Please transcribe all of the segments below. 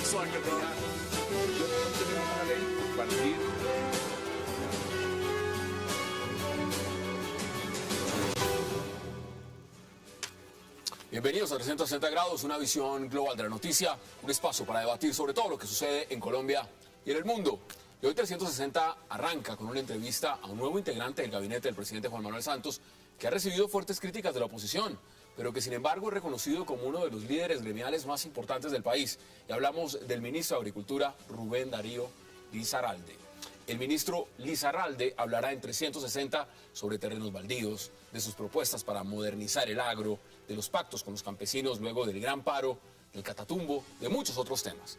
tenemos una ley para ir. Bienvenidos a 360 grados, una visión global de la noticia, un espacio para debatir sobre todo lo que sucede en Colombia y en el mundo. Y hoy 360 arranca con una entrevista a un nuevo integrante del gabinete del presidente Juan Manuel Santos, que ha recibido fuertes críticas de la oposición, pero que sin embargo es reconocido como uno de los líderes gremiales más importantes del país. Y hablamos del ministro de Agricultura, Rubén Darío Lizarralde. El ministro Lizarralde hablará en 360 sobre terrenos baldíos, de sus propuestas para modernizar el agro, de los pactos con los campesinos luego del gran paro, del Catatumbo, de muchos otros temas.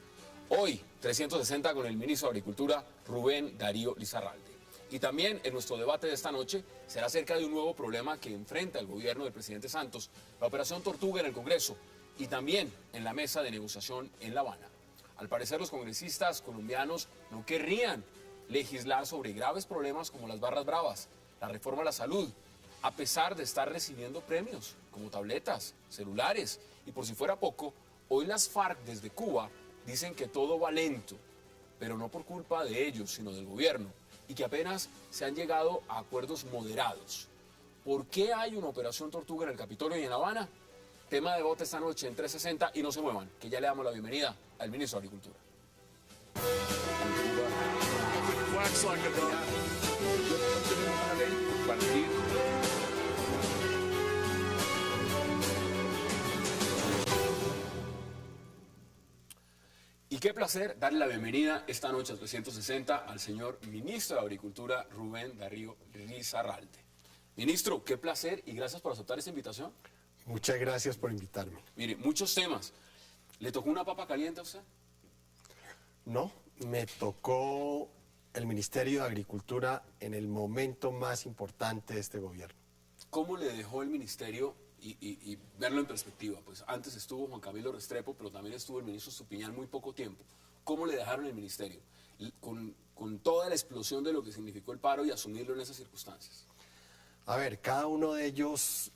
Hoy, 360 con el ministro de Agricultura, Rubén Darío Lizarralde. Y también en nuestro debate de esta noche será acerca de un nuevo problema que enfrenta el gobierno del presidente Santos, la Operación Tortuga en el Congreso y también en la mesa de negociación en La Habana. Al parecer, los congresistas colombianos no querrían legislar sobre graves problemas como las barras bravas, la reforma a la salud, a pesar de estar recibiendo premios como tabletas, celulares y por si fuera poco, hoy las FARC desde Cuba dicen que todo va lento, pero no por culpa de ellos, sino del gobierno, y que apenas se han llegado a acuerdos moderados. ¿Por qué hay una operación Tortuga en el Capitolio y en La Habana? Tema de debate esta noche en 360 y no se muevan, que ya le damos la bienvenida al ministro de Agricultura. Tenemos una ley para ir. Y qué placer darle la bienvenida esta noche a 360 al señor ministro de Agricultura, Rubén Darío Lizarralde. Ministro, qué placer y gracias por aceptar esta invitación. Muchas gracias por invitarme. Mire, muchos temas. ¿Le tocó una papa caliente a usted? No, me tocó el Ministerio de Agricultura en el momento más importante de este gobierno. ¿Cómo le dejó el ministerio y verlo en perspectiva? Pues antes estuvo Juan Camilo Restrepo, pero también estuvo el ministro Estupiñán muy poco tiempo. ¿Cómo le dejaron el ministerio? Con toda la explosión de lo que significó el paro y asumirlo en esas circunstancias. A ver, cada uno de ellos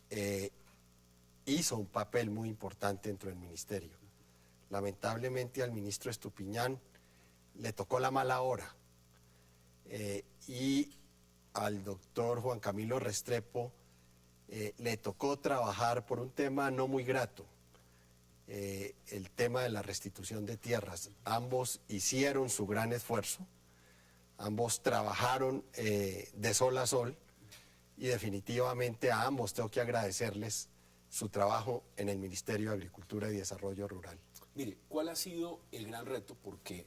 hizo un papel muy importante dentro del ministerio. Lamentablemente al ministro Estupiñán le tocó la mala hora y al doctor Juan Camilo Restrepo le tocó trabajar por un tema no muy grato, el tema de la restitución de tierras. Ambos hicieron su gran esfuerzo, ambos trabajaron de sol a sol y definitivamente a ambos tengo que agradecerles su trabajo en el Ministerio de Agricultura y Desarrollo Rural. Mire, ¿cuál ha sido el gran reto? Porque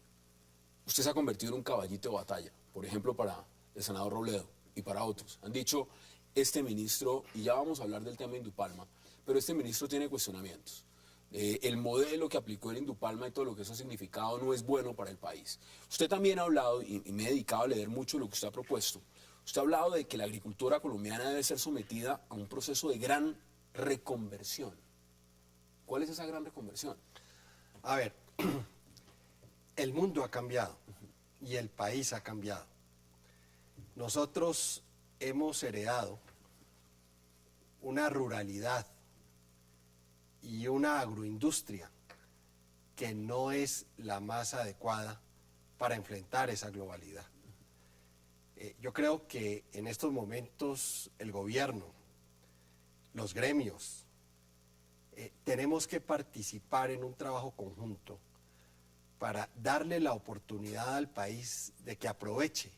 usted se ha convertido en un caballito de batalla, por ejemplo, para el senador Robledo y para otros. Han dicho, este ministro, y ya vamos a hablar del tema Indupalma, pero este ministro tiene cuestionamientos. El modelo que aplicó en Indupalma y todo lo que eso ha significado no es bueno para el país. Usted también ha hablado, y me he dedicado a leer mucho lo que usted ha propuesto, usted ha hablado de que la agricultura colombiana debe ser sometida a un proceso de gran reconversión. ¿Cuál es esa gran reconversión? A ver, el mundo ha cambiado y el país ha cambiado. Nosotros hemos heredado una ruralidad y una agroindustria que no es la más adecuada para enfrentar esa globalidad. Yo creo que en estos momentos el gobierno, los gremios, tenemos que participar en un trabajo conjunto para darle la oportunidad al país de que aproveche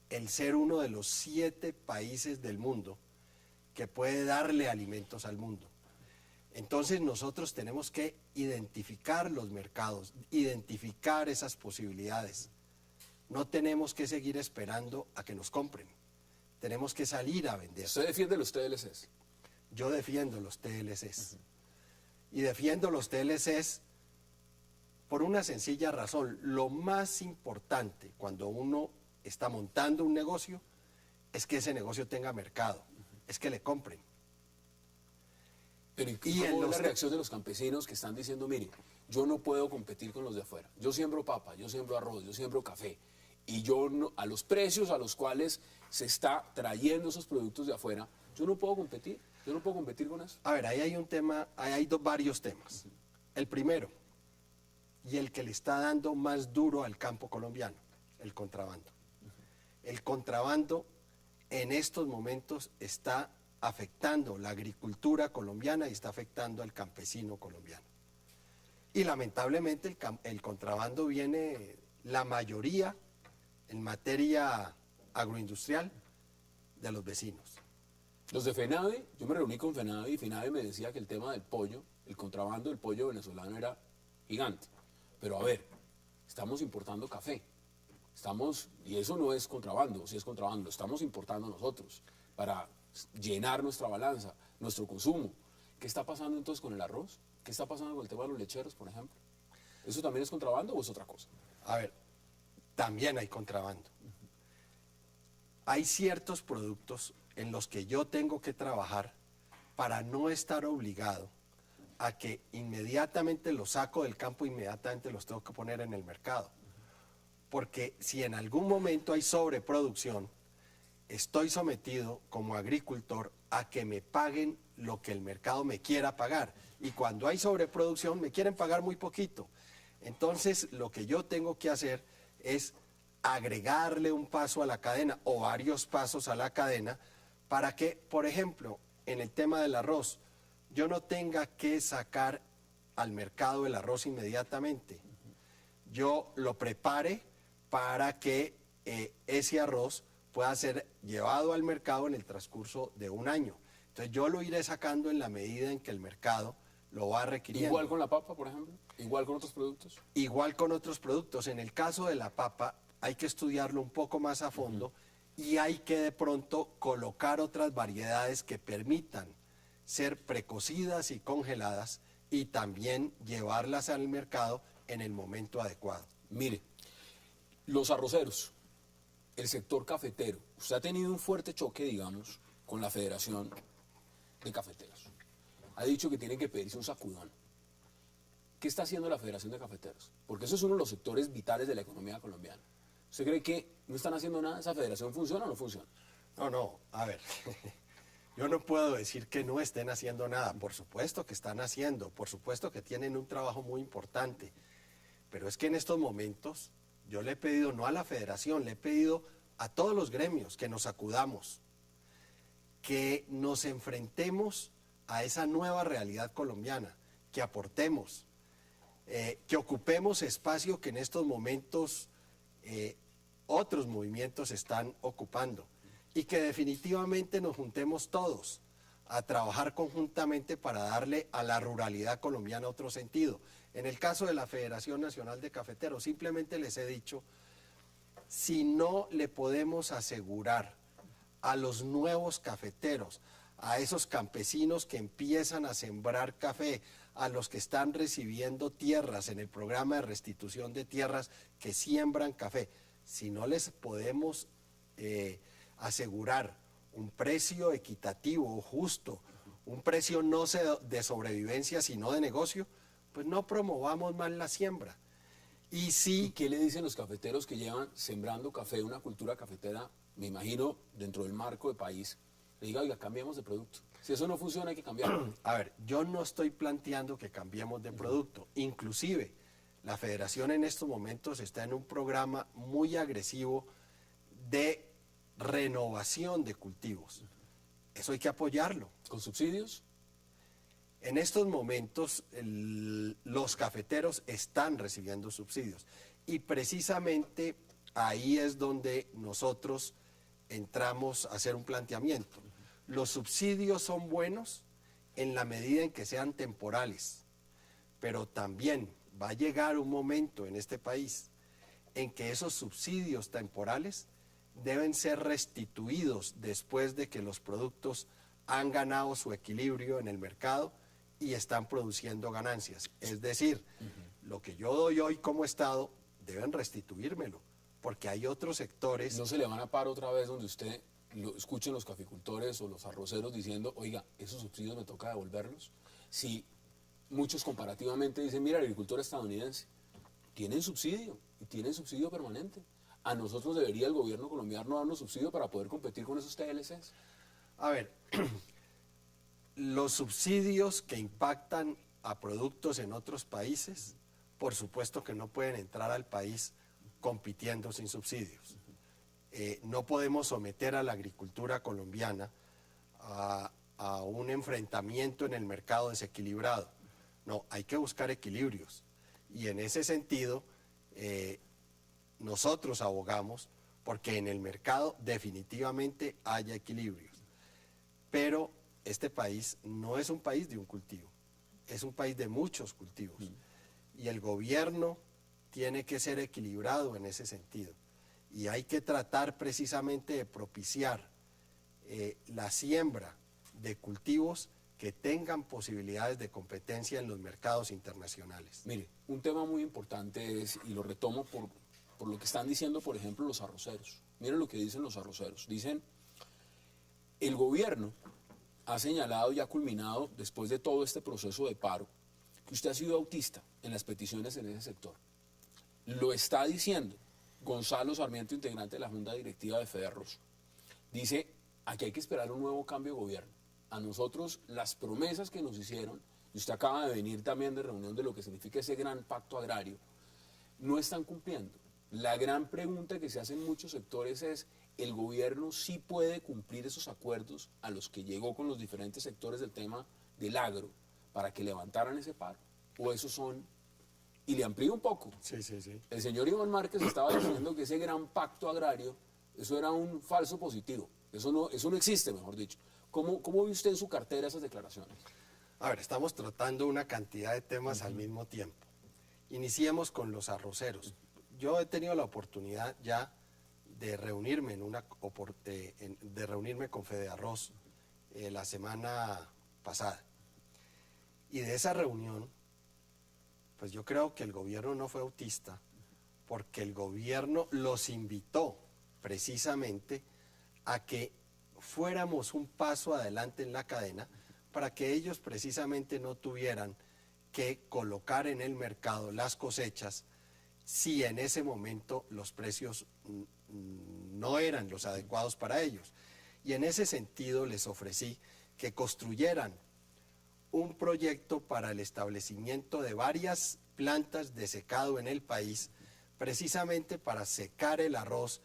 el ser uno de los 7 países del mundo que puede darle alimentos al mundo. Entonces nosotros tenemos que identificar los mercados, identificar esas posibilidades. No tenemos que seguir esperando a que nos compren. Tenemos que salir a vender. ¿Usted defiende los TLCs? Yo defiendo los TLCs. Y defiendo los TLCs por una sencilla razón. Lo más importante cuando uno está montando un negocio es que ese negocio tenga mercado, es que le compren. Pero ¿y cómo es la reacción de los campesinos que están diciendo, mire, yo no puedo competir con los de afuera? Yo siembro papa, yo siembro arroz, yo siembro café, y yo no, a los precios a los cuales se está trayendo esos productos de afuera, yo no puedo competir. Yo no puedo competir con eso. A ver, ahí hay un tema, varios temas. El primero, y el que le está dando más duro al campo colombiano, el contrabando. El contrabando en estos momentos está afectando la agricultura colombiana y está afectando al campesino colombiano. Y lamentablemente el contrabando viene, la mayoría, en materia agroindustrial, de los vecinos. Los de FENAVE, yo me reuní con FENAVE y FENAVE me decía que el tema del pollo, el contrabando del pollo venezolano era gigante. Pero a ver, estamos importando café. Y eso no es contrabando, sí es contrabando, lo estamos importando nosotros para llenar nuestra balanza, nuestro consumo. ¿Qué está pasando entonces con el arroz? ¿Qué está pasando con el tema de los lecheros, por ejemplo? ¿Eso también es contrabando o es otra cosa? A ver, también hay contrabando. Hay ciertos productos en los que yo tengo que trabajar para no estar obligado a que inmediatamente los saco del campo, inmediatamente los tengo que poner en el mercado. Porque si en algún momento hay sobreproducción, estoy sometido como agricultor a que me paguen lo que el mercado me quiera pagar. Y cuando hay sobreproducción, me quieren pagar muy poquito. Entonces, lo que yo tengo que hacer es agregarle un paso a la cadena o varios pasos a la cadena para que, por ejemplo, en el tema del arroz, yo no tenga que sacar al mercado el arroz inmediatamente. Yo lo prepare para que ese arroz pueda ser llevado al mercado en el transcurso de un año. Entonces yo lo iré sacando en la medida en que el mercado lo va requiriendo. ¿Igual con la papa, por ejemplo? ¿Igual con otros productos? Igual con otros productos. En el caso de la papa hay que estudiarlo un poco más a fondo y hay que de pronto colocar otras variedades que permitan ser precocidas y congeladas y también llevarlas al mercado en el momento adecuado. Mire, los arroceros, el sector cafetero, usted ha tenido un fuerte choque, digamos, con la Federación de Cafeteros. Ha dicho que tienen que pedirse un sacudón. ¿Qué está haciendo la Federación de Cafeteros? Porque eso es uno de los sectores vitales de la economía colombiana. ¿Usted cree que no están haciendo nada? ¿Esa federación funciona o no funciona? No, a ver, yo no puedo decir que no estén haciendo nada. Por supuesto que están haciendo, por supuesto que tienen un trabajo muy importante. Pero es que en estos momentos yo le he pedido, no a la federación, le he pedido a todos los gremios que nos acudamos, que nos enfrentemos a esa nueva realidad colombiana, que aportemos, que ocupemos espacio que en estos momentos otros movimientos están ocupando y que definitivamente nos juntemos todos a trabajar conjuntamente para darle a la ruralidad colombiana otro sentido. En el caso de la Federación Nacional de Cafeteros, simplemente les he dicho, si no le podemos asegurar a los nuevos cafeteros, a esos campesinos que empiezan a sembrar café, a los que están recibiendo tierras en el programa de restitución de tierras que siembran café, si no les podemos asegurar un precio equitativo, justo, un precio no de sobrevivencia sino de negocio, pues no promovamos más la siembra. ¿Y qué le dicen los cafeteros que llevan sembrando café, una cultura cafetera, me imagino, dentro del marco de país? Le diga, oiga, cambiemos de producto. Si eso no funciona, hay que cambiarlo. A ver, yo no estoy planteando que cambiemos de producto. Inclusive, la federación en estos momentos está en un programa muy agresivo de renovación de cultivos. Eso hay que apoyarlo. ¿Con subsidios? En estos momentos los cafeteros están recibiendo subsidios y precisamente ahí es donde nosotros entramos a hacer un planteamiento. Los subsidios son buenos en la medida en que sean temporales, pero también va a llegar un momento en este país en que esos subsidios temporales deben ser restituidos después de que los productos han ganado su equilibrio en el mercado y están produciendo ganancias. Es decir, lo que yo doy hoy como Estado deben restituírmelo, porque hay otros sectores... ¿No se le van a parar otra vez donde usted lo escuchen los caficultores o los arroceros diciendo, oiga, esos subsidios me toca devolverlos? Si muchos comparativamente dicen, mira, el agricultor estadounidense tienen subsidio y tienen subsidio permanente. A nosotros debería el gobierno colombiano darnos subsidio para poder competir con esos TLCs. A ver, los subsidios que impactan a productos en otros países por supuesto que no pueden entrar al país compitiendo sin subsidios. No podemos someter a la agricultura colombiana a un enfrentamiento en el mercado desequilibrado. No, hay que buscar equilibrios. Y en ese sentido, nosotros abogamos porque en el mercado definitivamente haya equilibrios. Pero este país no es un país de un cultivo, es un país de muchos cultivos. Y el gobierno tiene que ser equilibrado en ese sentido. Y hay que tratar precisamente de propiciar la siembra de cultivos que tengan posibilidades de competencia en los mercados internacionales. Mire, un tema muy importante es, y lo retomo por lo que están diciendo, por ejemplo, los arroceros. Miren lo que dicen los arroceros. Dicen, el gobierno ha señalado y ha culminado, después de todo este proceso de paro, que usted ha sido autista en las peticiones en ese sector. Lo está diciendo Gonzalo Sarmiento, integrante de la Junta Directiva de Federarroz. Dice, aquí hay que esperar un nuevo cambio de gobierno. A nosotros las promesas que nos hicieron, y usted acaba de venir también de reunión de lo que significa ese gran pacto agrario, no están cumpliendo. La gran pregunta que se hace en muchos sectores es, ¿el gobierno sí puede cumplir esos acuerdos a los que llegó con los diferentes sectores del tema del agro para que levantaran ese paro? ¿O esos son...? Y le amplío un poco. Sí. El señor Iván Márquez estaba diciendo que ese gran pacto agrario, eso era un falso positivo. Eso no existe, mejor dicho. ¿Cómo ve usted en su cartera esas declaraciones? A ver, estamos tratando una cantidad de temas al mismo tiempo. Iniciemos con los arroceros. Yo he tenido la oportunidad ya de reunirme de reunirme con Fedearroz la semana pasada. Y de esa reunión, pues yo creo que el gobierno no fue autista, porque el gobierno los invitó precisamente a que fuéramos un paso adelante en la cadena para que ellos precisamente no tuvieran que colocar en el mercado las cosechas si en ese momento los precios no eran los adecuados para ellos. Y en ese sentido les ofrecí que construyeran un proyecto para el establecimiento de varias plantas de secado en el país, precisamente para secar el arroz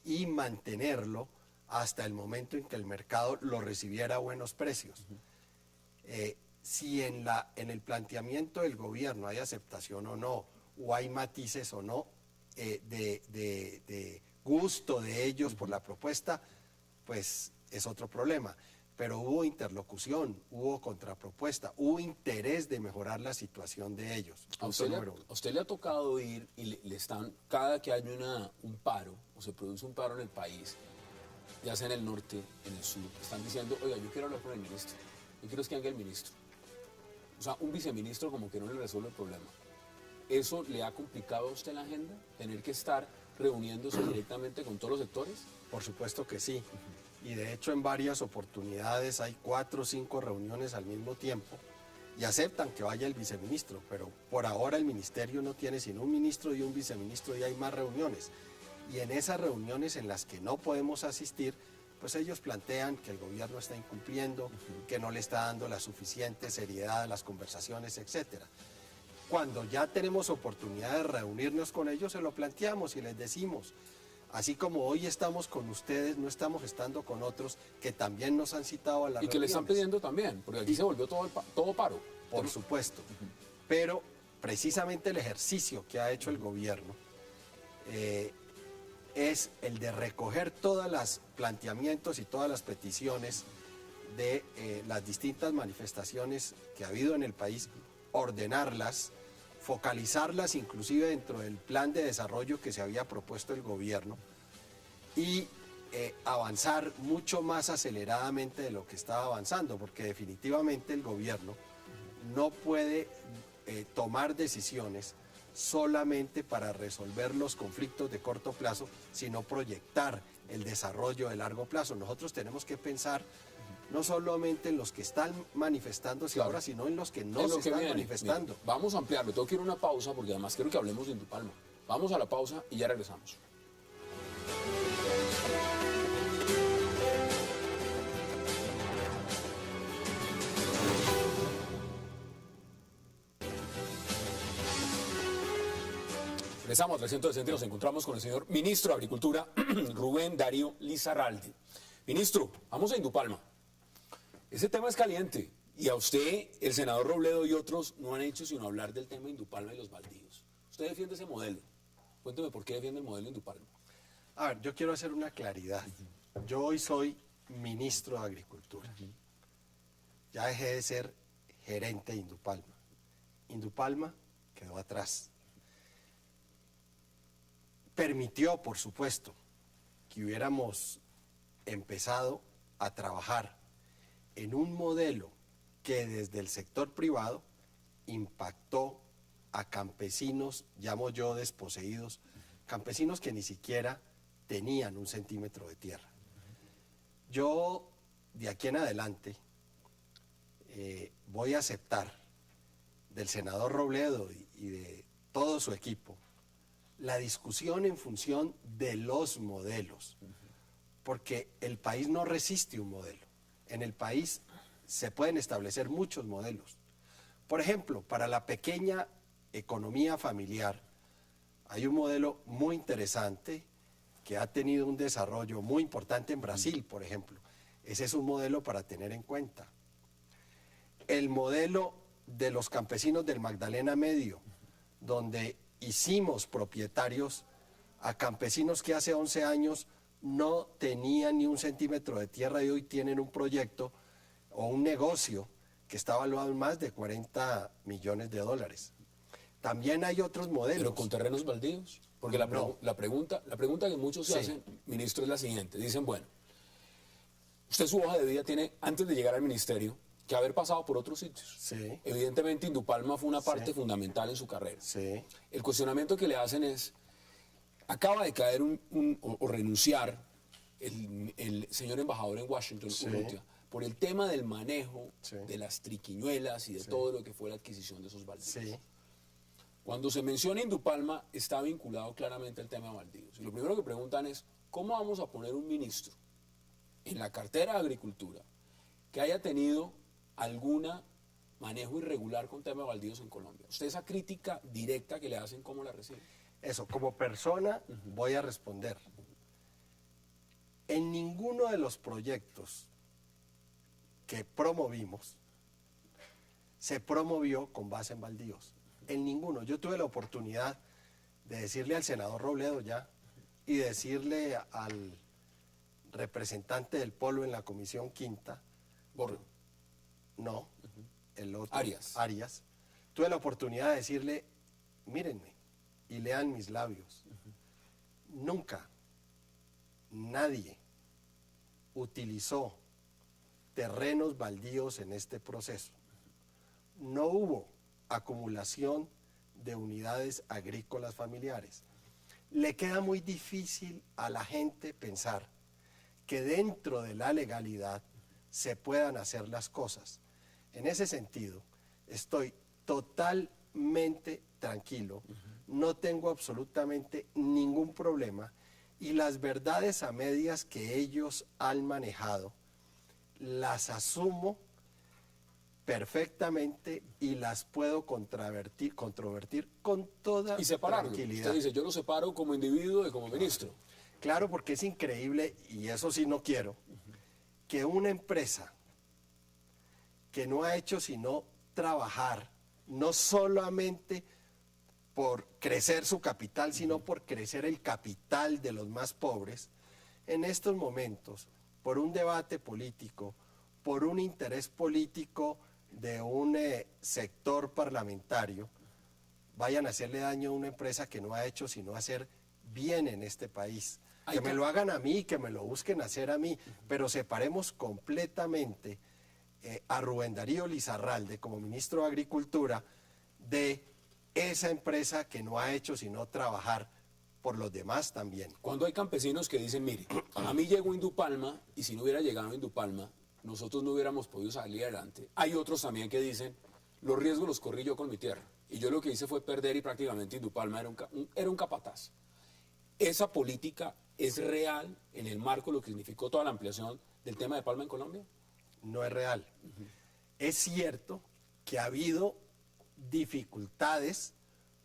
y mantenerlo hasta el momento en que el mercado lo recibiera a buenos precios. Si en el planteamiento del gobierno hay aceptación o no, o hay matices o no, de gusto de ellos por la propuesta, pues es otro problema. Pero hubo interlocución, hubo contrapropuesta, hubo interés de mejorar la situación de ellos. A usted le ha tocado ir y le están, cada que hay un paro, o se produce un paro en el país, ya sea en el norte, en el sur, están diciendo, oiga, yo quiero hablar con el ministro, yo quiero que venga el ministro. O sea, un viceministro como que no le resuelve el problema. ¿Eso le ha complicado a usted la agenda? ¿Tener que estar reuniéndose directamente con todos los sectores? Por supuesto que sí. Y de hecho en varias oportunidades hay 4 o 5 reuniones al mismo tiempo y aceptan que vaya el viceministro, pero por ahora el ministerio no tiene sino un ministro y un viceministro y hay más reuniones. Y en esas reuniones en las que no podemos asistir, pues ellos plantean que el gobierno está incumpliendo, que no le está dando la suficiente seriedad a las conversaciones, etcétera. Cuando ya tenemos oportunidad de reunirnos con ellos, se lo planteamos y les decimos, así como hoy estamos con ustedes, no estamos estando con otros que también nos han citado a las reuniones. Y que le están pidiendo también, porque aquí se volvió todo paro. Por supuesto. Pero precisamente el ejercicio que ha hecho el gobierno es el de recoger todos los planteamientos y todas las peticiones de las distintas manifestaciones que ha habido en el país, ordenarlas, focalizarlas inclusive dentro del plan de desarrollo que se había propuesto el gobierno y avanzar mucho más aceleradamente de lo que estaba avanzando, porque definitivamente el gobierno no puede tomar decisiones solamente para resolver los conflictos de corto plazo, sino proyectar el desarrollo de largo plazo. Nosotros tenemos que pensar no solamente en los que están manifestándose ahora, sino en los que no se están manifestando. Mira, vamos a ampliarlo, tengo que ir a una pausa porque además quiero que hablemos de Indupalma. Vamos a la pausa y ya regresamos. Regresamos a 360 y nos encontramos con el señor ministro de Agricultura, Rubén Darío Lizarralde. Ministro, vamos a Indupalma. Ese tema es caliente y a usted, el senador Robledo y otros no han hecho sino hablar del tema de Indupalma y los baldíos. Usted defiende ese modelo. Cuénteme por qué defiende el modelo Indupalma. A ver, yo quiero hacer una claridad. Yo hoy soy ministro de Agricultura. Ya dejé de ser gerente de Indupalma. Indupalma quedó atrás. Permitió, por supuesto, que hubiéramos empezado a trabajar en un modelo que desde el sector privado impactó a campesinos, llamo yo desposeídos, campesinos que ni siquiera tenían un centímetro de tierra. Yo, de aquí en adelante, voy a aceptar del senador Robledo y de todo su equipo la discusión en función de los modelos, porque el país no resiste un modelo. En el país se pueden establecer muchos modelos. Por ejemplo, para la pequeña economía familiar hay un modelo muy interesante que ha tenido un desarrollo muy importante en Brasil, por ejemplo. Ese es un modelo para tener en cuenta. El modelo de los campesinos del Magdalena Medio, donde hicimos propietarios a campesinos que hace 11 años no tenían ni un centímetro de tierra y hoy tienen un proyecto o un negocio que está valuado en más de 40 millones de dólares. También hay otros modelos. ¿Pero con terrenos baldíos? Porque la pregunta que muchos se hacen, ministro, es la siguiente. Dicen, bueno, usted su hoja de vida tiene, antes de llegar al ministerio, que haber pasado por otros sitios. Sí. Evidentemente, Indupalma fue una parte fundamental en su carrera. Sí. El cuestionamiento que le hacen es, acaba de caer o renunciar el señor embajador en Washington, Urrutia, por el tema del manejo de las triquiñuelas y de todo lo que fue la adquisición de esos baldíos. Sí. Cuando se menciona Indupalma, está vinculado claramente al tema de baldíos. Y lo primero que preguntan es, ¿cómo vamos a poner un ministro en la cartera de Agricultura que haya tenido algún manejo irregular con tema de baldíos en Colombia? Usted esa crítica directa que le hacen, ¿cómo la recibe? Eso, como persona voy a responder. En ninguno de los proyectos que promovimos se promovió con base en baldíos. En ninguno. Yo tuve la oportunidad de decirle al senador Robledo ya y decirle al representante del Polo en la Comisión Quinta. Borro. No, el otro. Arias. Tuve la oportunidad de decirle, mírenme y lean mis labios. Nunca nadie utilizó terrenos baldíos en este proceso. No hubo acumulación de unidades agrícolas familiares. Le queda muy difícil a la gente pensar que dentro de la legalidad se puedan hacer las cosas. En ese sentido, estoy totalmente tranquilo, no tengo absolutamente ningún problema y las verdades a medias que ellos han manejado las asumo perfectamente y las puedo controvertir con toda y separarlo. tranquilidad. Usted dice, yo lo separo como individuo y como ministro. Claro, porque es increíble, y eso sí no quiero, que una empresa que no ha hecho sino trabajar, no solamente por crecer su capital, sino por crecer el capital de los más pobres, en estos momentos, por un debate político, por un interés político de un sector parlamentario, vayan a hacerle daño a una empresa que no ha hecho sino hacer bien en este país. Que me lo hagan a mí, que me lo busquen hacer a mí, pero separemos completamente a Rubén Darío Lizarralde como ministro de Agricultura de esa empresa que no ha hecho sino trabajar por los demás también. Cuando hay campesinos que dicen, mire, a mí llegó Indupalma y si no hubiera llegado Indupalma, nosotros no hubiéramos podido salir adelante. Hay otros también que dicen, los riesgos los corrí yo con mi tierra. Y yo lo que hice fue perder y prácticamente Indupalma era un capataz. ¿Esa política es real en el marco de lo que significó toda la ampliación del tema de palma en Colombia? No es real. Es cierto que ha habido dificultades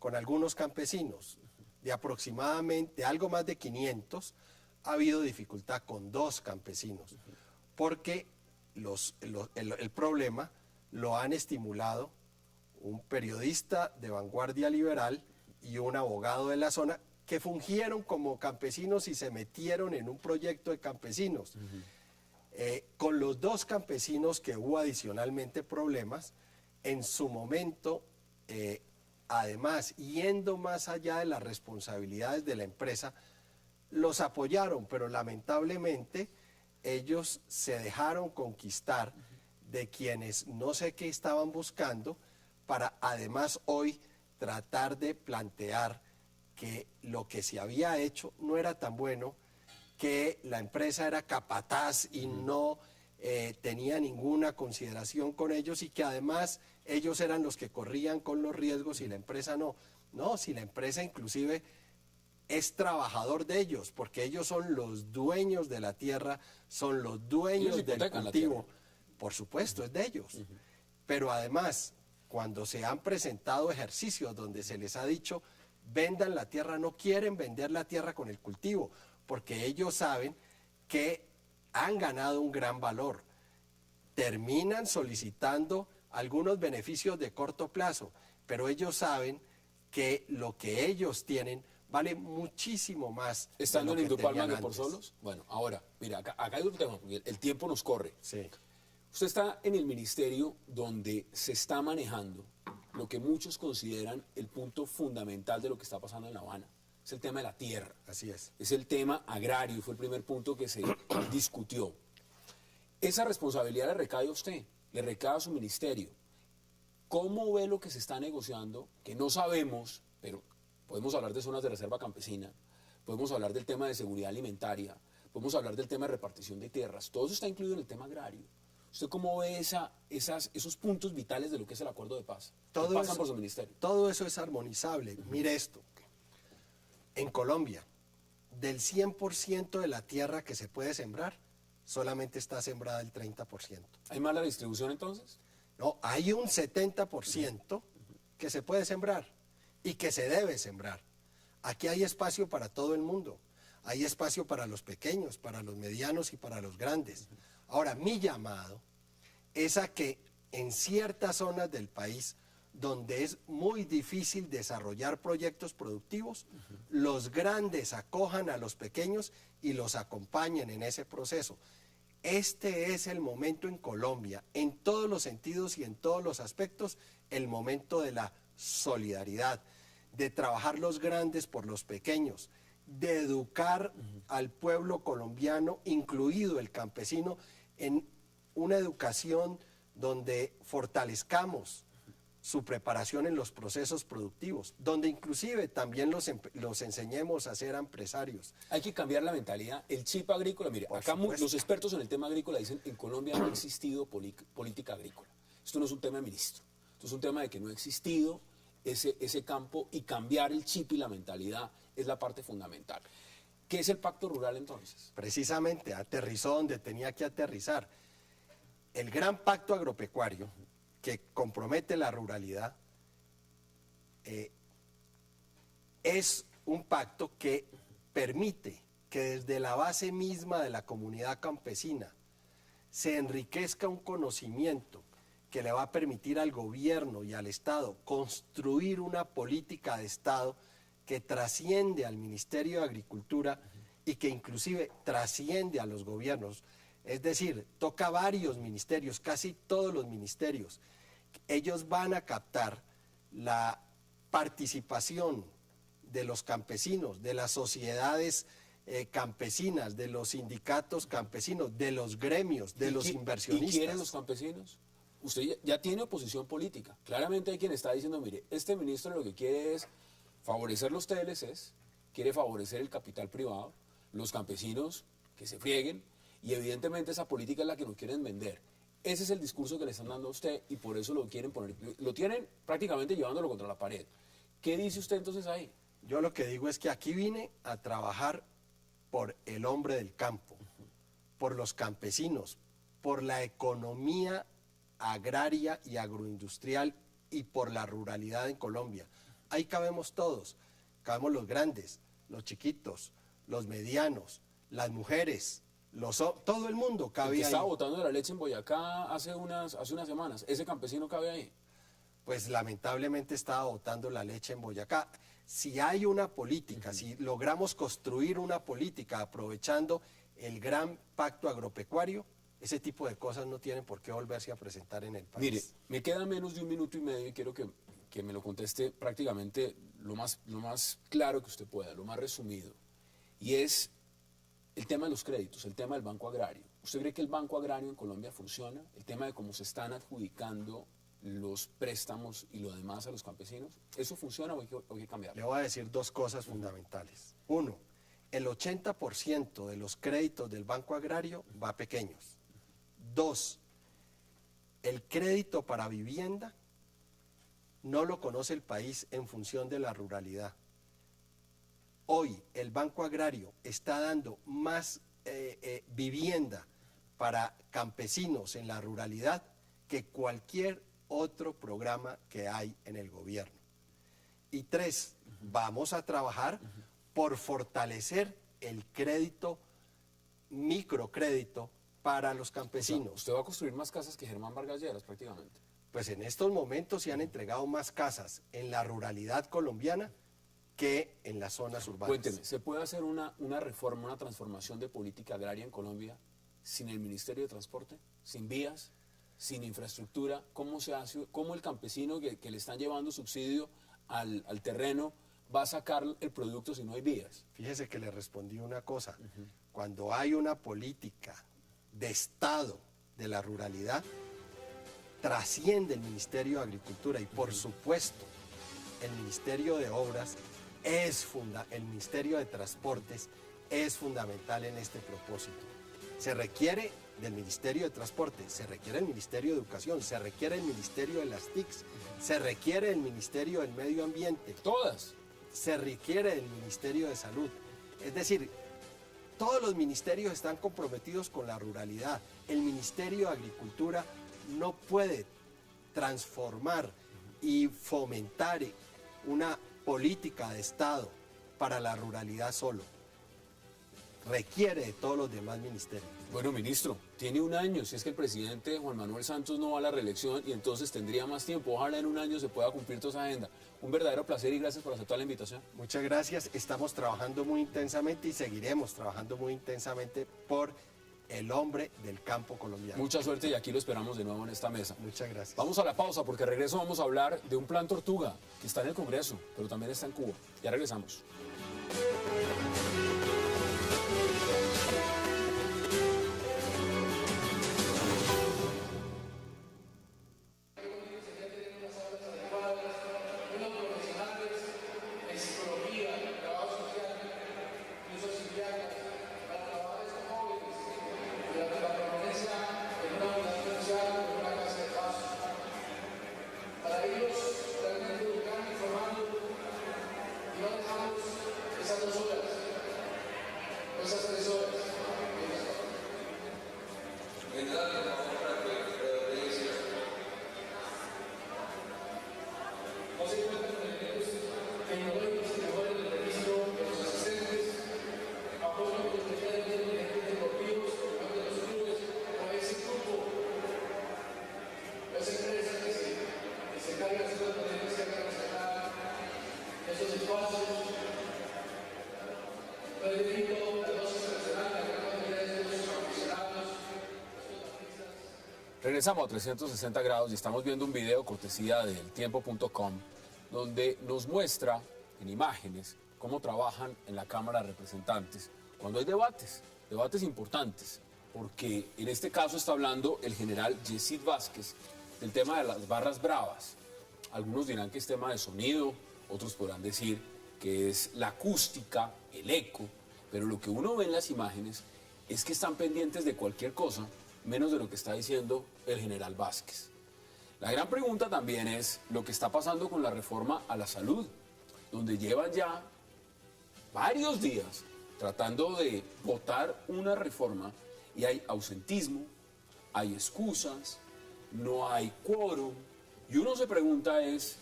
con algunos campesinos. de aproximadamente algo más de 500, ha habido dificultad con 2 campesinos, porque el problema lo han estimulado un periodista de vanguardia liberal y un abogado de la zona que fungieron como campesinos y se metieron en un proyecto de campesinos. Con los 2 campesinos que hubo adicionalmente problemas, en su momento, además, yendo más allá de las responsabilidades de la empresa, los apoyaron, pero lamentablemente ellos se dejaron conquistar de quienes no sé qué estaban buscando para además hoy tratar de plantear que lo que se había hecho no era tan bueno, que la empresa era capataz y no tenía ninguna consideración con ellos y que además ellos eran los que corrían con los riesgos y la empresa no. No, si la empresa inclusive es trabajador de ellos, porque ellos son los dueños de la tierra, son los dueños del cultivo. Por supuesto, es de ellos. Pero además, cuando se han presentado ejercicios donde se les ha dicho, vendan la tierra, no quieren vender la tierra con el cultivo, porque ellos saben que han ganado un gran valor. Terminan solicitando algunos beneficios de corto plazo, pero ellos saben que lo que ellos tienen vale muchísimo más. ¿Estando en Indupalma que por solos? Bueno, ahora, mira, acá hay otro tema, porque el tiempo nos corre. Sí. Usted está en el ministerio donde se está manejando lo que muchos consideran el punto fundamental de lo que está pasando en La Habana. Es el tema de la tierra. Así es. Es el tema agrario, fue el primer punto que se discutió. Esa responsabilidad le recae a usted, le recae a su ministerio. ¿Cómo ve lo que se está negociando? Que no sabemos, pero podemos hablar de zonas de reserva campesina, podemos hablar del tema de seguridad alimentaria, podemos hablar del tema de repartición de tierras. Todo eso está incluido en el tema agrario. ¿Usted cómo ve esos puntos vitales de lo que es el acuerdo de paz? ¿Qué pasan por su ministerio? Todo eso es armonizable. Mire esto. En Colombia, del 100% de la tierra que se puede sembrar, solamente está sembrada el 30%. ¿Hay mala distribución entonces? No, hay un 70% que se puede sembrar y que se debe sembrar. Aquí hay espacio para todo el mundo. Hay espacio para los pequeños, para los medianos y para los grandes. Ahora, mi llamado es a que en ciertas zonas del país donde es muy difícil desarrollar proyectos productivos, los grandes acojan a los pequeños y los acompañen en ese proceso. Este es el momento en Colombia, en todos los sentidos y en todos los aspectos, el momento de la solidaridad, de trabajar los grandes por los pequeños, de educar al pueblo colombiano, incluido el campesino, en una educación donde fortalezcamos su preparación en los procesos productivos, donde inclusive también los enseñemos a ser empresarios. Hay que cambiar la mentalidad, el chip agrícola. Mire, acá los expertos en el tema agrícola dicen en Colombia no ha existido política agrícola. Esto no es un tema de ministro, esto es un tema de que no ha existido ese campo y cambiar el chip y la mentalidad es la parte fundamental. ¿Qué es el pacto rural entonces? Precisamente, aterrizó donde tenía que aterrizar. El gran pacto agropecuario que compromete la ruralidad es un pacto que permite que desde la base misma de la comunidad campesina se enriquezca un conocimiento que le va a permitir al gobierno y al Estado construir una política de Estado que trasciende al Ministerio de Agricultura y que inclusive trasciende a los gobiernos. Es decir, toca varios ministerios, casi todos los ministerios. Ellos van a captar la participación de los campesinos, de las sociedades campesinas, de los sindicatos campesinos, de los gremios, de los inversionistas. ¿Y quieren los campesinos? Usted ya tiene oposición política. Claramente hay quien está diciendo, mire, este ministro lo que quiere es favorecer los TLCs, quiere favorecer el capital privado, los campesinos que se frieguen, y evidentemente esa política es la que nos quieren vender. Ese es el discurso que le están dando a usted y por eso lo quieren poner, lo tienen prácticamente llevándolo contra la pared. ¿Qué dice usted entonces ahí? Yo lo que digo es que aquí vine a trabajar por el hombre del campo, por los campesinos, por la economía agraria y agroindustrial y por la ruralidad en Colombia. Ahí cabemos todos. cabemos los grandes, los chiquitos, los medianos, las mujeres, todo el mundo El cabe que ahí. estaba botando la leche en Boyacá hace unas semanas, ese campesino cabe ahí. Pues lamentablemente estaba botando la leche en Boyacá. Si hay una política, si logramos construir una política aprovechando el gran pacto agropecuario, ese tipo de cosas no tienen por qué volverse a presentar en el país. Mire, me queda menos de 1 minuto y medio y quiero que me lo conteste prácticamente lo más claro que usted pueda, lo más resumido. Y es el tema de los créditos, el tema del Banco Agrario. ¿Usted cree que el Banco Agrario en Colombia funciona? El tema de cómo se están adjudicando los préstamos y lo demás a los campesinos. ¿Eso funciona o hay que cambiarlo? Le voy a decir dos cosas fundamentales. Uno, el 80% de los créditos del Banco Agrario va a pequeños. Dos, el crédito para vivienda no lo conoce el país en función de la ruralidad. Hoy el Banco Agrario está dando más vivienda para campesinos en la ruralidad que cualquier otro programa que hay en el gobierno. Y tres, vamos a trabajar por fortalecer el crédito, microcrédito para los campesinos. O sea, usted va a construir más casas que Germán Vargas Lleras prácticamente. Pues en estos momentos se han entregado más casas en la ruralidad colombiana que en las zonas urbanas. Cuénteme, ¿se puede hacer una reforma, una transformación de política agraria en Colombia sin el Ministerio de Transporte, sin vías, sin infraestructura? ¿Cómo se hace? ¿Cómo el campesino que le están llevando subsidio al terreno va a sacar el producto si no hay vías? Fíjese que le respondí una cosa. Cuando hay una política de Estado de la ruralidad, trasciende el Ministerio de Agricultura y por supuesto el Ministerio de Obras el Ministerio de Transportes es fundamental en este propósito. Se requiere del Ministerio de Transporte, se requiere el Ministerio de Educación, se requiere el Ministerio de las TICs, se requiere el Ministerio del Medio Ambiente. Todas. Se requiere el Ministerio de Salud. Es decir, todos los ministerios están comprometidos con la ruralidad. El Ministerio de Agricultura no puede transformar y fomentar una política de Estado para la ruralidad solo. Requiere de todos los demás ministerios. Bueno, ministro, tiene 1 año, si es que el presidente Juan Manuel Santos no va a la reelección y entonces tendría más tiempo. Ojalá en 1 año se pueda cumplir toda esa agenda. Un verdadero placer y gracias por aceptar la invitación. Muchas gracias. Estamos trabajando muy intensamente y seguiremos trabajando muy intensamente por el hombre del campo colombiano. Mucha suerte y aquí lo esperamos de nuevo en esta mesa. Muchas gracias. Vamos a la pausa porque regreso vamos a hablar de un plan Tortuga que está en el Congreso, pero también está en Cuba. Ya regresamos. Regresamos a 360 grados y estamos viendo un video cortesía del tiempo.com donde nos muestra en imágenes cómo trabajan en la Cámara de Representantes cuando hay debates importantes, porque en este caso está hablando el general Yesid Vázquez del tema de las barras bravas. Algunos dirán que es tema de sonido, otros podrán decir que es la acústica, el eco, pero lo que uno ve en las imágenes es que están pendientes de cualquier cosa menos de lo que está diciendo el general Vázquez. La gran pregunta también es lo que está pasando con la reforma a la salud, donde llevan ya varios días tratando de votar una reforma y hay ausentismo, hay excusas, no hay quórum, y uno se pregunta es,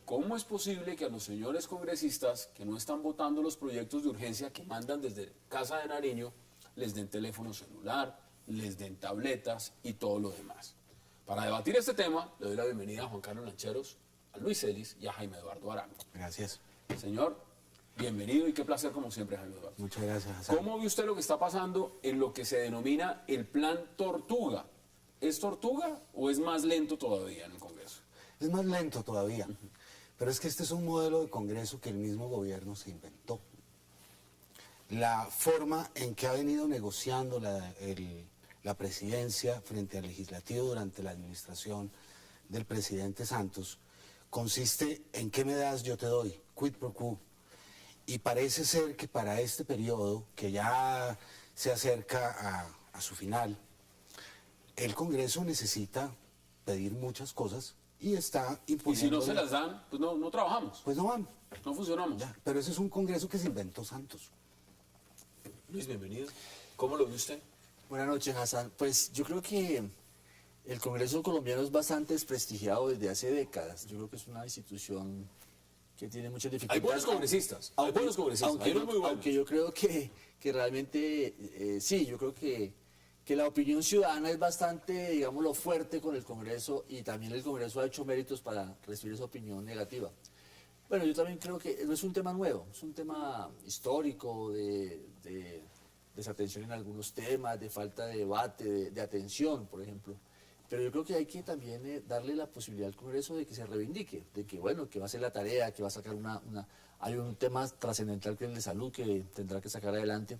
¿cómo es posible que a los señores congresistas que no están votando los proyectos de urgencia que mandan desde Casa de Nariño les den teléfono celular, les den tabletas y todo lo demás? Para debatir este tema, le doy la bienvenida a Juan Carlos Lancheros, a Luis Celis y a Jaime Eduardo Arango. Gracias. Señor, bienvenido y qué placer como siempre, Jaime Eduardo. Muchas gracias, Hassan. ¿Cómo ve usted lo que está pasando en lo que se denomina el Plan Tortuga? ¿Es tortuga o es más lento todavía en el Congreso? Es más lento todavía, pero es que este es un modelo de Congreso que el mismo gobierno se inventó. La forma en que ha venido negociando la presidencia frente al legislativo durante la administración del presidente Santos consiste en qué me das, yo te doy, quid pro quo. Y parece ser que para este periodo, que ya se acerca a su final, el Congreso necesita pedir muchas cosas y está Y si no imponiendo. se las dan, pues no trabajamos, Pues no van. no funcionamos. Ya, pero ese es un Congreso que se inventó Santos. Luis, bienvenido. ¿Cómo lo ve usted? Buenas noches, Hassan. Pues yo creo que el Congreso colombiano es bastante desprestigiado desde hace décadas. Yo creo que es una institución que tiene muchas Hay dificultades. buenos congresistas, hay buenos congresistas, hay unos muy buenos. Aunque yo creo que realmente, sí, yo creo que la opinión ciudadana es bastante, digámoslo, fuerte con el Congreso y también el Congreso ha hecho méritos para recibir esa opinión negativa. Bueno, yo también creo que no es un tema nuevo, es un tema histórico de desatención en algunos temas, de falta de debate, de atención, por ejemplo. Pero yo creo que hay que también darle la posibilidad al Congreso de que se reivindique, de que bueno, que va a hacer la tarea, que va a sacar hay un tema trascendental que es el de salud que tendrá que sacar adelante.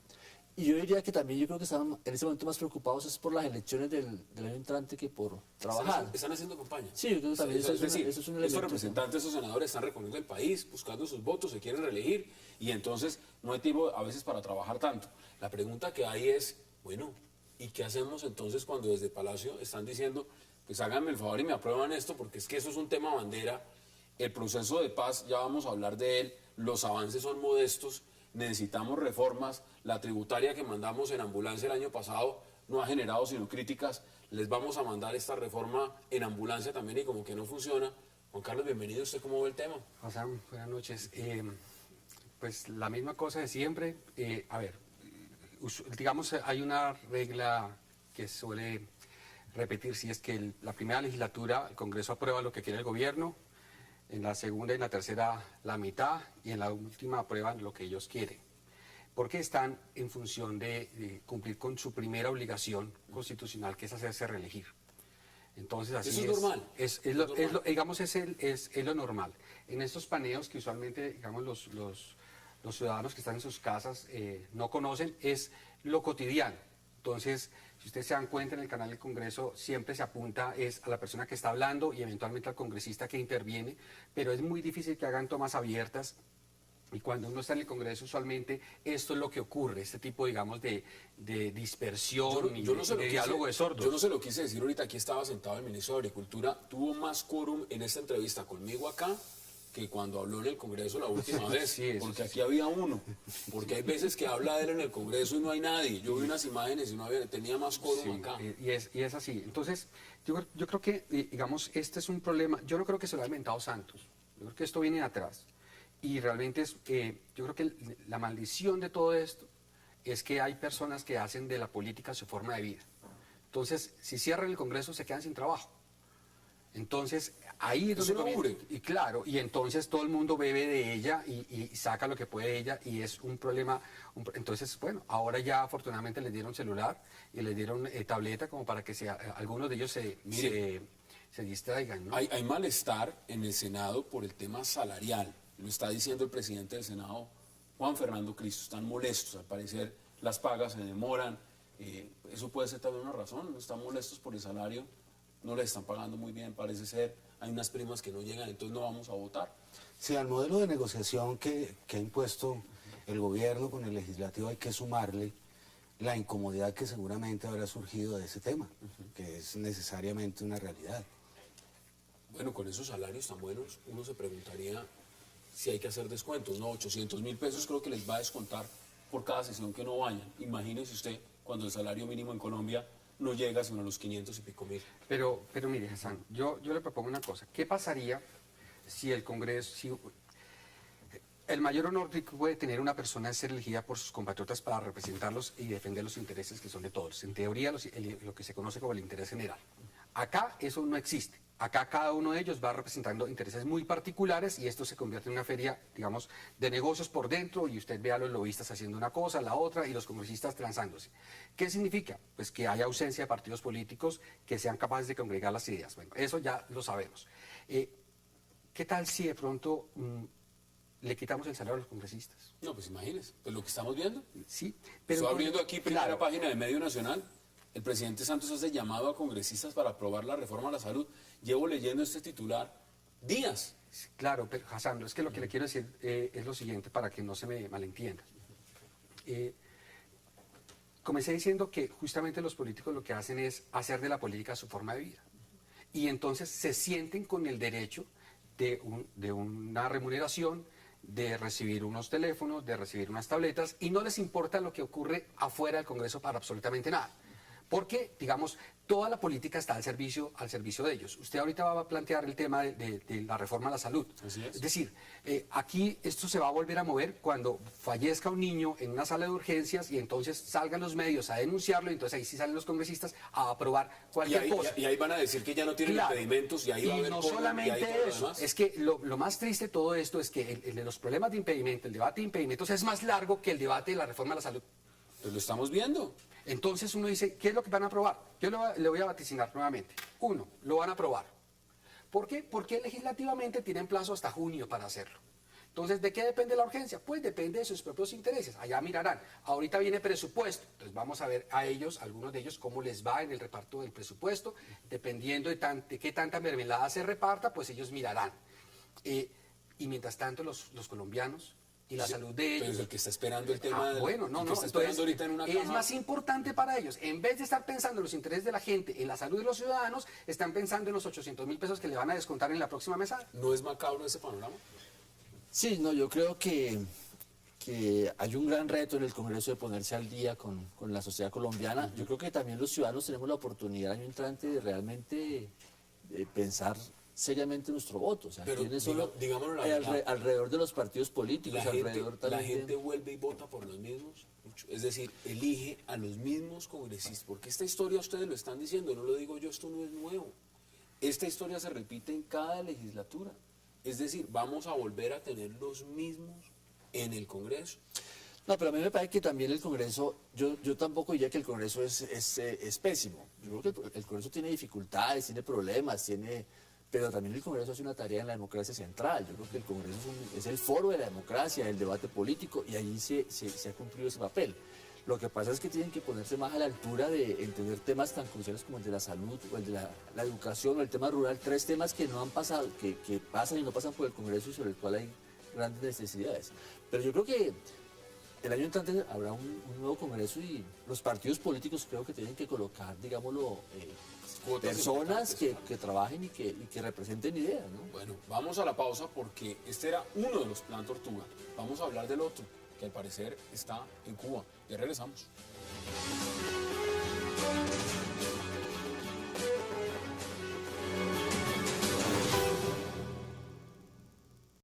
Y yo diría que también yo creo que están en este momento más preocupados es por las elecciones del año entrante que por trabajar. Están haciendo campaña. Sí, yo creo que también Es eso es decir, eso es un estos elemento. representantes, esos senadores están recorriendo el país, buscando sus votos, se quieren reelegir y entonces no hay tiempo a veces para trabajar tanto. La pregunta que hay es, bueno, ¿y qué hacemos entonces cuando desde Palacio están diciendo, pues háganme el favor y me aprueban esto, porque es que eso es un tema bandera, el proceso de paz, ya vamos a hablar de él, los avances son modestos, necesitamos reformas, la tributaria que mandamos en ambulancia el año pasado no ha generado sino críticas, les vamos a mandar esta reforma en ambulancia también y como que no funciona. Juan Carlos, bienvenido, ¿usted cómo ve el tema? Hassan, buenas noches. Pues la misma cosa de siempre. A ver, digamos, hay una regla que suele repetir, si es que la primera legislatura el Congreso aprueba lo que quiere el gobierno, en la segunda y en la tercera la mitad y en la última aprueban lo que ellos quieren. Porque están en función de cumplir con su primera obligación constitucional, que es hacerse reelegir. Entonces, así Eso es normal. Digamos, es lo normal. En estos paneos que usualmente, digamos, los ciudadanos que están en sus casas no conocen, es lo cotidiano. Entonces, si ustedes se dan cuenta, en el canal del Congreso siempre se apunta es a la persona que está hablando y eventualmente al congresista que interviene, pero es muy difícil que hagan tomas abiertas. Y cuando uno está en el Congreso, usualmente esto es lo que ocurre, este tipo, digamos, de dispersión y de diálogo de sordos. Yo no se lo quise decir ahorita, aquí estaba sentado el ministro de Agricultura, tuvo más quórum en esta entrevista conmigo acá que cuando habló en el Congreso la última vez, Sí, eso porque sí. aquí había uno, porque hay veces que habla él en el Congreso y no hay nadie. Yo vi unas imágenes y no había, tenía más quórum Sí, acá. y es así. Entonces, yo creo que, digamos, este es un problema. Yo no creo que se lo haya inventado Santos. Yo creo que esto viene de atrás. Y realmente yo creo que la maldición de todo esto es que hay personas que hacen de la política su forma de vida. Entonces, si cierran el Congreso, se quedan sin trabajo. Entonces, ahí es Es donde una comienza. ubre. Y claro, y entonces todo el mundo bebe de ella y saca lo que puede de ella y es un problema. Entonces, bueno, ahora ya afortunadamente les dieron celular y les dieron tableta como para que algunos de ellos se distraigan, ¿no? Hay malestar en el Senado por el tema salarial. Lo está diciendo el presidente del Senado, Juan Fernando Cristo. Están molestos, al parecer las pagas se demoran. Eso puede ser también una razón. Están molestos por el salario, no les están pagando muy bien, parece ser. Hay unas primas que no llegan, entonces no vamos a votar. Sí, al modelo de negociación que ha impuesto el gobierno con el legislativo hay que sumarle la incomodidad que seguramente habrá surgido de ese tema, que es necesariamente una realidad. Bueno, con esos salarios tan buenos, uno se preguntaría si hay que hacer descuentos. No, 800.000 pesos creo que les va a descontar por cada sesión que no vayan. Imagínese usted cuando el salario mínimo en Colombia no llega sino a los 500 y pico mil. Pero mire, Hassan, yo le propongo una cosa. ¿Qué pasaría si el Congreso, si el mayor honor que puede tener una persona es ser elegida por sus compatriotas para representarlos y defender los intereses que son de todos. En teoría, lo que se conoce como el interés general. Acá eso no existe. Acá cada uno de ellos va representando intereses muy particulares y esto se convierte en una feria, digamos, de negocios por dentro y usted ve a los lobistas haciendo una cosa, la otra y los congresistas transándose. ¿Qué significa? Pues que hay ausencia de partidos políticos que sean capaces de congregar las ideas. Bueno, eso ya lo sabemos. ¿Qué tal si de pronto le quitamos el salario a los congresistas? No, pues imagínese, pues lo que estamos viendo. Sí, pero Estoy abriendo aquí primera claro, página de Medio Nacional. El presidente Santos hace llamado a congresistas para aprobar la reforma a la salud. Llevo leyendo este titular días. Claro, pero Hassan, es que lo que le quiero decir es lo siguiente para que no se me malentienda. Comencé diciendo que justamente los políticos lo que hacen es hacer de la política su forma de vida. Y entonces se sienten con el derecho de una remuneración, de recibir unos teléfonos, de recibir unas tabletas, y no les importa lo que ocurre afuera del Congreso para absolutamente nada. Porque, digamos, toda la política está al servicio de ellos. Usted ahorita va a plantear el tema de la reforma a la salud. Así es. Es decir, aquí esto se va a volver a mover cuando fallezca un niño en una sala de urgencias y entonces salgan los medios a denunciarlo y entonces ahí sí salen los congresistas a aprobar cualquier cosa. Y ahí van a decir que ya no tienen Claro. impedimentos y ahí va a haber no cosas, y ahí solamente todo lo eso, demás. es que lo más triste de todo esto es que los problemas de impedimento, el debate de impedimentos es más largo que el debate de la reforma a la salud. Pues lo estamos viendo. Entonces uno dice, ¿qué es lo que van a aprobar? Yo le voy a vaticinar nuevamente. Uno, lo van a aprobar. ¿Por qué? Porque legislativamente tienen plazo hasta junio para hacerlo. Entonces, ¿de qué depende la urgencia? Pues depende de sus propios intereses. Allá mirarán. Ahorita viene presupuesto. Entonces vamos a ver a ellos, algunos de ellos, cómo les va en el reparto del presupuesto. Dependiendo de qué tanta mermelada se reparta, pues ellos mirarán. Y mientras tanto, los colombianos y la salud de Pero ellos. es el que está esperando el tema de Bueno, el que está esperando ahorita en una es cama. más importante para ellos. En vez de estar pensando en los intereses de la gente, en la salud de los ciudadanos, están pensando en los 800.000 pesos que le van a descontar en la próxima mesada. ¿No es macabro ese panorama? Sí, no, yo creo que hay un gran reto en el Congreso de ponerse al día con la sociedad colombiana. Yo creo que también los ciudadanos tenemos la oportunidad el año entrante de realmente pensar seriamente nuestro voto. O sea, Pero ¿quiénes son digámoslo la verdad. alrededor de los partidos políticos, alrededor La también gente vuelve y vota por los mismos, Lucho. Es decir, elige a los mismos congresistas. Porque esta historia ustedes lo están diciendo, no lo digo yo, esto no es nuevo. Esta historia se repite en cada legislatura. Es decir, vamos a volver a tener los mismos en el Congreso. No, pero a mí me parece que también el Congreso, yo tampoco diría que el Congreso es pésimo. Yo creo que el Congreso tiene dificultades, tiene problemas, pero también el Congreso hace una tarea en la democracia central. Yo creo que el Congreso es el foro de la democracia, del debate político, y allí se ha cumplido ese papel. Lo que pasa es que tienen que ponerse más a la altura de entender temas tan cruciales como el de la salud, o el de la educación, o el tema rural, tres temas que no han pasado, que pasan y no pasan por el Congreso y sobre el cual hay grandes necesidades. Pero yo creo que el año entrante habrá un nuevo Congreso y los partidos políticos creo que tienen que colocar, digámoslo, Cuotas personas importantes, que trabajen y que representen ideas, ¿no? Bueno, vamos a la pausa porque este era uno de los Plan Tortuga. Vamos a hablar del otro, que al parecer está en Cuba. Ya regresamos.